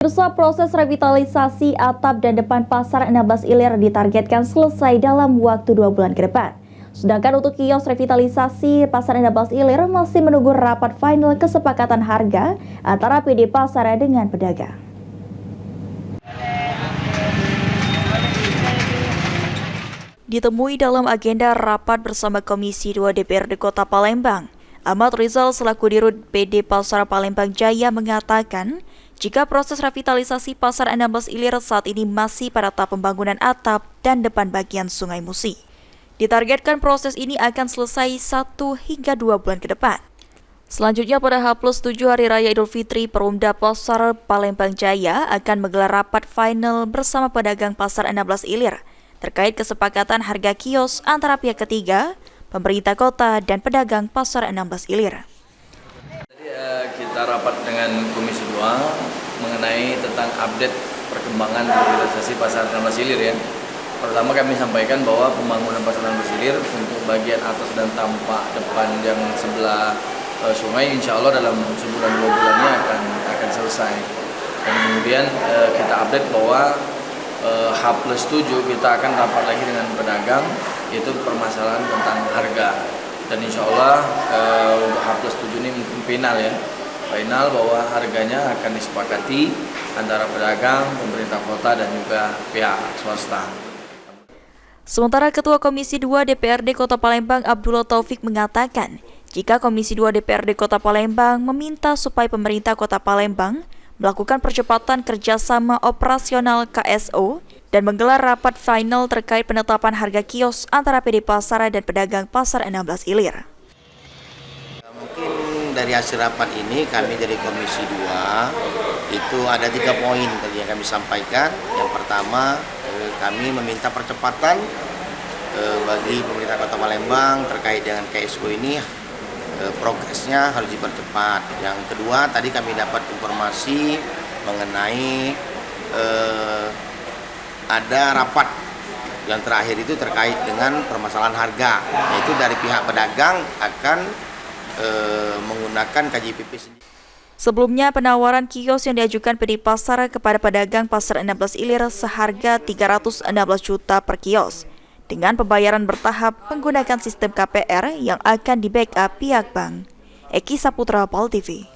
Proses revitalisasi atap dan depan pasar 16 Ilir ditargetkan selesai dalam waktu 2 bulan ke depan. Sedangkan untuk kios revitalisasi pasar 16 Ilir masih menunggu rapat final kesepakatan harga antara PD Pasar dengan pedagang. Ditemui dalam agenda rapat bersama Komisi 2 DPRD Kota Palembang, Ahmad Rizal selaku Dirut PD Pasar Palembang Jaya mengatakan, jika proses revitalisasi pasar 16 Ilir saat ini masih pada tahap pembangunan atap dan depan bagian Sungai Musi. Ditargetkan proses ini akan selesai 1 hingga 2 bulan ke depan. Selanjutnya pada H+7 Hari Raya Idul Fitri, Perumda Pasar Palembang Jaya akan menggelar rapat final bersama pedagang pasar 16 Ilir terkait kesepakatan harga kios antara pihak ketiga, pemerintah kota dan pedagang pasar 16 Ilir. Kita rapat dengan Komisi 2 mengenai tentang update perkembangan revitalisasi pasar 16 Ilir ya. Pertama kami sampaikan bahwa pembangunan pasar 16 Ilir untuk bagian atas dan tampak depan yang sebelah sungai insya Allah dalam sebulan 2 bulannya akan selesai. Dan kemudian kita update bahwa H+7 kita akan rapat lagi dengan pedagang, yaitu permasalahan tentang harga. Dan insya Allah untuk H+7 ini mungkin final bahwa harganya akan disepakati antara pedagang, pemerintah kota dan juga pihak swasta. Sementara Ketua Komisi 2 DPRD Kota Palembang Abdullah Taufik mengatakan, jika Komisi 2 DPRD Kota Palembang meminta supaya pemerintah Kota Palembang melakukan percepatan kerjasama operasional KSO dan menggelar rapat final terkait penetapan harga kios antara PD Pasar dan pedagang pasar 16 Ilir. Mungkin dari hasil rapat ini kami dari Komisi 2 itu ada 3 poin tadi yang kami sampaikan. Yang pertama kami meminta percepatan bagi pemerintah Kota Palembang terkait dengan KSO ini progresnya harus dipercepat. Yang kedua tadi kami dapat informasi mengenai ada rapat yang terakhir itu terkait dengan permasalahan harga, yaitu dari pihak pedagang akan menggunakan KJPP sendiri. Sebelumnya, penawaran kios yang diajukan PD Pasar kepada pedagang pasar 16 Ilir seharga 316 juta per kios, dengan pembayaran bertahap menggunakan sistem KPR yang akan di-backup pihak bank. Eki Saputra, Pol TV.